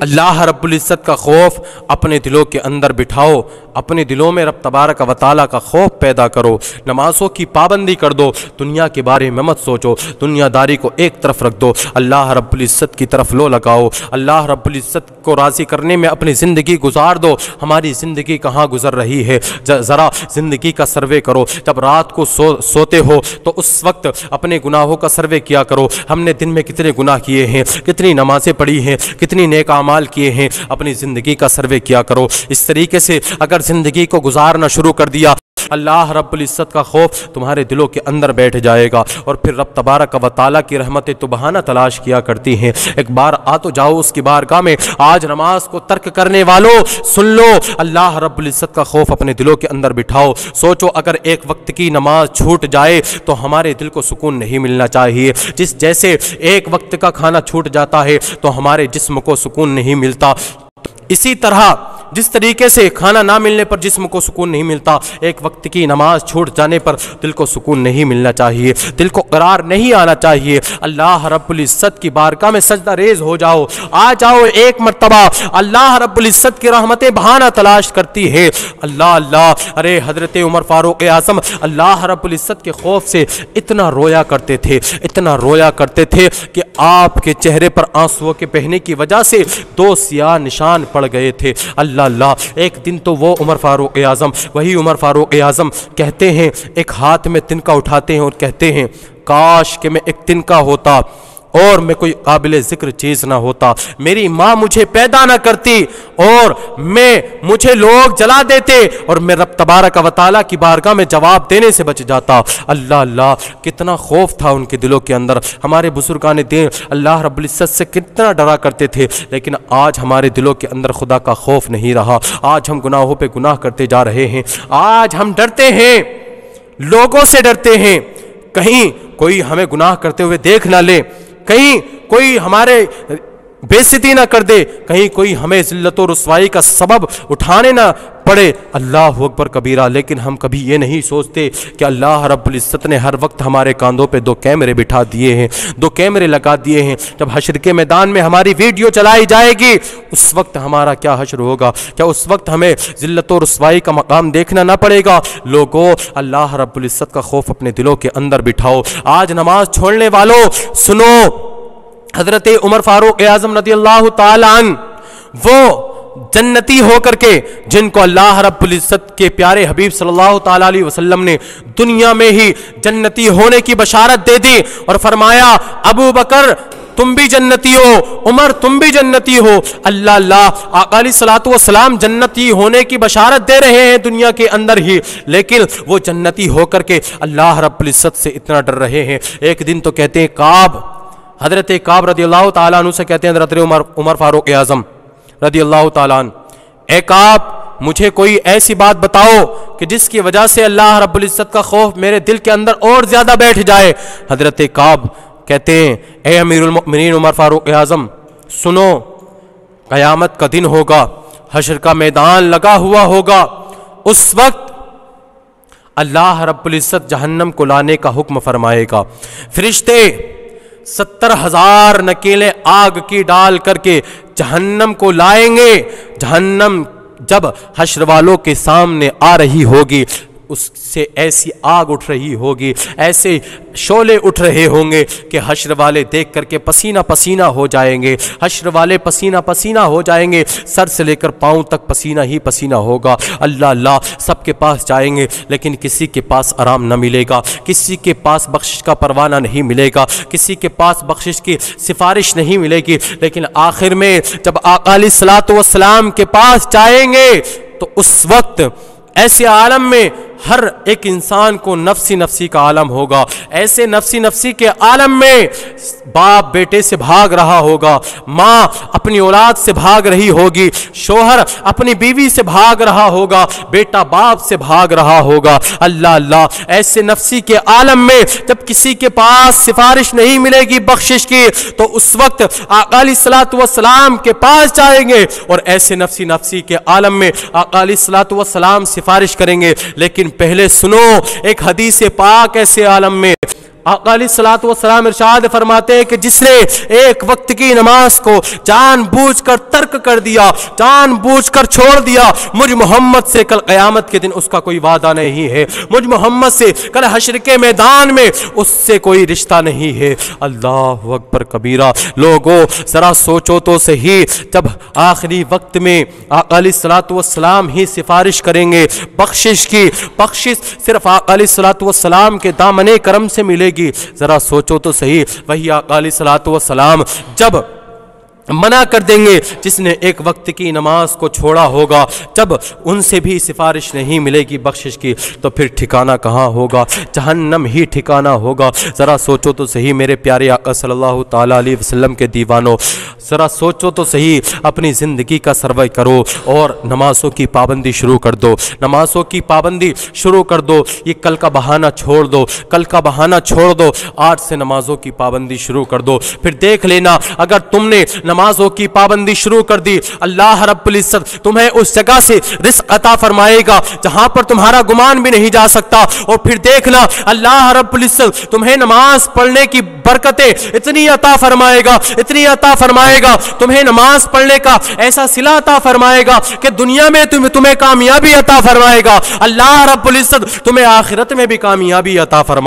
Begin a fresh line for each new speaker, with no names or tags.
اللہ رب العزت کا خوف اپنے دلوں کے اندر بٹھاؤ، اپنے دلوں میں رب تبارک و تعالیٰ کا خوف پیدا کرو، نمازوں کی پابندی کر دو، دنیا کے بارے میں مت سوچو، دنیا داری کو ایک طرف رکھ دو، اللہ رب العزت کی طرف لو لگاؤ، اللہ رب العزت کو راضی کرنے میں اپنی زندگی گزار دو۔ ہماری زندگی کہاں گزر رہی ہے ذرا زندگی کا سروے کرو، جب رات کو سوتے ہو تو اس وقت اپنے گناہوں کا سروے کیا کرو، ہم نے دن میں کتنے گناہ کیے ہیں، کتنی نمازیں پڑھی ہیں، کتنی نیک اعمال کیے ہیں، اپنی زندگی کا سروے کیا کرو۔ اس طریقے سے اگر زندگی کو گزارنا شروع کر دیا، اللہ رب العزت کا خوف تمہارے دلوں کے اندر بیٹھ جائے گا، اور پھر رب تبارک و تعالیٰ کی رحمتیں تو بہانہ تلاش کیا کرتی ہیں۔ ایک بار آ تو جاؤ اس کی بارگاہ میں۔ آج نماز کو ترک کرنے والوں سن لو، اللہ رب العزت کا خوف اپنے دلوں کے اندر بٹھاؤ۔ سوچو اگر ایک وقت کی نماز چھوٹ جائے تو ہمارے دل کو سکون نہیں ملنا چاہیے، جیسے ایک وقت کا کھانا چھوٹ جاتا ہے تو ہمارے جسم کو سکون نہیں ملتا، اسی طرح جس طریقے سے کھانا نہ ملنے پر جسم کو سکون نہیں ملتا، ایک وقت کی نماز چھوٹ جانے پر دل کو سکون نہیں ملنا چاہیے، دل کو قرار نہیں آنا چاہیے۔ اللہ رب العزت کی بارگاہ میں سجدہ ریز ہو جاؤ، آ جاؤ ایک مرتبہ، اللہ رب العزت کی رحمتیں بہانہ تلاش کرتی ہے۔ اللہ اللہ، ارے حضرت عمر فاروق اعظم اللہ رب العزت کے خوف سے اتنا رویا کرتے تھے، اتنا رویا کرتے تھے کہ آپ کے چہرے پر آنسوؤں کے بہنے کی وجہ سے 2 سیاہ نشان پڑ گئے تھے۔ اللہ اللہ، ایک دن تو وہ عمر فاروق اعظم، وہی عمر فاروق اعظم کہتے ہیں، ایک ہاتھ میں تنکا اٹھاتے ہیں اور کہتے ہیں کاش کہ میں ایک تنکا ہوتا اور میں کوئی قابل ذکر چیز نہ ہوتا، میری ماں مجھے پیدا نہ کرتی اور مجھے لوگ جلا دیتے اور میں رب تبارک و تعالیٰ کی بارگاہ میں جواب دینے سے بچ جاتا۔ اللہ اللہ، کتنا خوف تھا ان کے دلوں کے اندر۔ ہمارے بزرگان دین اللہ رب العزت سے کتنا ڈرا کرتے تھے، لیکن آج ہمارے دلوں کے اندر خدا کا خوف نہیں رہا۔ آج ہم گناہوں پہ گناہ کرتے جا رہے ہیں، آج ہم ڈرتے ہیں، لوگوں سے ڈرتے ہیں، کہیں کوئی ہمیں گناہ کرتے ہوئے دیکھ نہ لے، کہیں کوئی ہمارے بے عزتی نہ کر دے، کہیں کوئی ہمیں ذلت و رسوائی کا سبب اٹھانے نہ پڑے۔ اللہ اکبر کبیرہ، لیکن ہم کبھی یہ نہیں سوچتے کہ اللہ رب العزت نے ہر وقت ہمارے کاندھوں پہ 2 کیمرے بٹھا دیے ہیں، 2 کیمرے لگا دیے ہیں۔ جب حشر کے میدان میں ہماری ویڈیو چلائی جائے گی، اس وقت ہمارا کیا حشر ہوگا؟ کیا اس وقت ہمیں ذلت و رسوائی کا مقام دیکھنا نہ پڑے گا؟ لوگوں، اللہ رب العزت کا خوف اپنے دلوں کے اندر بٹھاؤ۔ آج نماز چھوڑنے والوں سنو، حضرت عمر فاروق اعظم رضی اللہ تعالی عنہ وہ جنتی ہو کر کے جن کو اللہ رب العزت کے پیارے حبیب صلی اللہ تعالی علیہ وسلم نے دنیا میں ہی جنتی ہونے کی بشارت دے دی اور فرمایا ابو بکر تم بھی جنتی ہو، عمر تم بھی جنتی ہو۔ اللہ اللہ، آقا علیہ الصلوۃ والسلام جنتی ہونے کی بشارت دے رہے ہیں دنیا کے اندر ہی، لیکن وہ جنتی ہو کر کے اللہ رب العزت سے اتنا ڈر رہے ہیں۔ ایک دن تو کہتے ہیں حضرت کعب رضی اللہ تعالیٰ عنہ سے کہتے ہیں حضرت عمر فاروق اعظم رضی اللہ تعالیٰ عنہ، اے کعب مجھے کوئی ایسی بات بتاؤ کہ جس کی وجہ سے اللہ رب العزت کا خوف میرے دل کے اندر اور زیادہ بیٹھ جائے۔ حضرت کعب کہتے ہیں اے امیر المؤمنین عمر فاروق اعظم سنو، قیامت کا دن ہوگا، حشر کا میدان لگا ہوا ہوگا، اس وقت اللہ رب العزت جہنم کو لانے کا حکم فرمائے گا، فرشتے 70,000 نکیلیں آگ کی ڈال کر کے جہنم کو لائیں گے۔ جہنم جب حشر والوں کے سامنے آ رہی ہوگی، اس سے ایسی آگ اٹھ رہی ہوگی، ایسے شعلے اٹھ رہے ہوں گے کہ حشر والے دیکھ کر کے پسینہ پسینہ ہو جائیں گے، حشر والے پسینہ پسینہ ہو جائیں گے، سر سے لے کر پاؤں تک پسینہ ہی پسینہ ہوگا۔ اللہ اللہ، سب کے پاس جائیں گے لیکن کسی کے پاس آرام نہ ملے گا، کسی کے پاس بخشش کا پروانہ نہیں ملے گا، کسی کے پاس بخشش کی سفارش نہیں ملے گی، لیکن آخر میں جب آقا علیہ الصلوۃ والسلام کے پاس جائیں گے تو اس وقت ایسے عالم میں ہر ایک انسان کو نفسی نفسی کا عالم ہوگا، ایسے نفسی نفسی کے عالم میں باپ بیٹے سے بھاگ رہا ہوگا، ماں اپنی اولاد سے بھاگ رہی ہوگی، شوہر اپنی بیوی سے بھاگ رہا ہوگا، بیٹا باپ سے بھاگ رہا ہوگا۔ اللہ اللہ، ایسے نفسی کے عالم میں جب کسی کے پاس سفارش نہیں ملے گی بخشش کی تو اس وقت آقا علیہ الصلوۃ والسلام کے پاس جائیں گے اور ایسے نفسی کے عالم میں آقا علیہ الصلوۃ والسلام سفارش کریں گے۔ لیکن پہلے سنو ایک حدیث پاک، ایسے عالم میں آقا علیہ الصلوۃ والسلام ارشاد فرماتے ہیں کہ جس نے ایک وقت کی نماز کو جان بوجھ کر ترک کر دیا، جان بوجھ کر چھوڑ دیا، مجھ محمد سے کل قیامت کے دن اس کا کوئی وعدہ نہیں ہے، مجھ محمد سے کل حشر کے میدان میں اس سے کوئی رشتہ نہیں ہے۔ اللہ اکبر کبیرہ۔ لوگوں ذرا سوچو تو صحیح، جب آخری وقت میں آقا علیہ الصلوۃ والسلام ہی سفارش کریں گے بخشش کی، بخشش صرف آقا علیہ الصلوۃ والسلام کے دامن کرم سے ملے گی۔ ذرا سوچو تو صحیح، وہی آقا علیہ الصلوۃ والسلام جب منع کر دیں گے جس نے ایک وقت کی نماز کو چھوڑا ہوگا، جب ان سے بھی سفارش نہیں ملے گی بخشش کی، تو پھر ٹھکانہ کہاں ہوگا؟ جہنم ہی ٹھکانہ ہوگا۔ ذرا سوچو تو صحیح میرے پیارے آقا صلی اللہ تعالیٰ علیہ وسلم کے دیوانوں، ذرا سوچو تو صحیح، اپنی زندگی کا سروے کرو اور نمازوں کی پابندی شروع کر دو، نمازوں کی پابندی شروع کر دو۔ یہ کل کا بہانہ چھوڑ دو، کل کا بہانہ چھوڑ دو، آج سے نمازوں کی پابندی شروع کر دو۔ پھر دیکھ لینا، اگر تم نے نمازوں کی پابندی شروع کر دی، اللہ رب العزت تمہیں اس جگہ سے رزق عطا فرمائے گا جہاں پر تمہارا گمان بھی نہیں جا سکتا۔ اور پھر دیکھنا، اللہ رب العزت تمہیں نماز پڑھنے کی برکتیں اتنی عطا فرمائے گا، اتنی عطا فرمائے گا، تمہیں نماز پڑھنے کا ایسا صلہ عطا فرمائے گا کہ دنیا میں تمہیں کامیابی عطا فرمائے گا، اللہ رب العزت تمہیں آخرت میں بھی کامیابی عطا فرمائے گا۔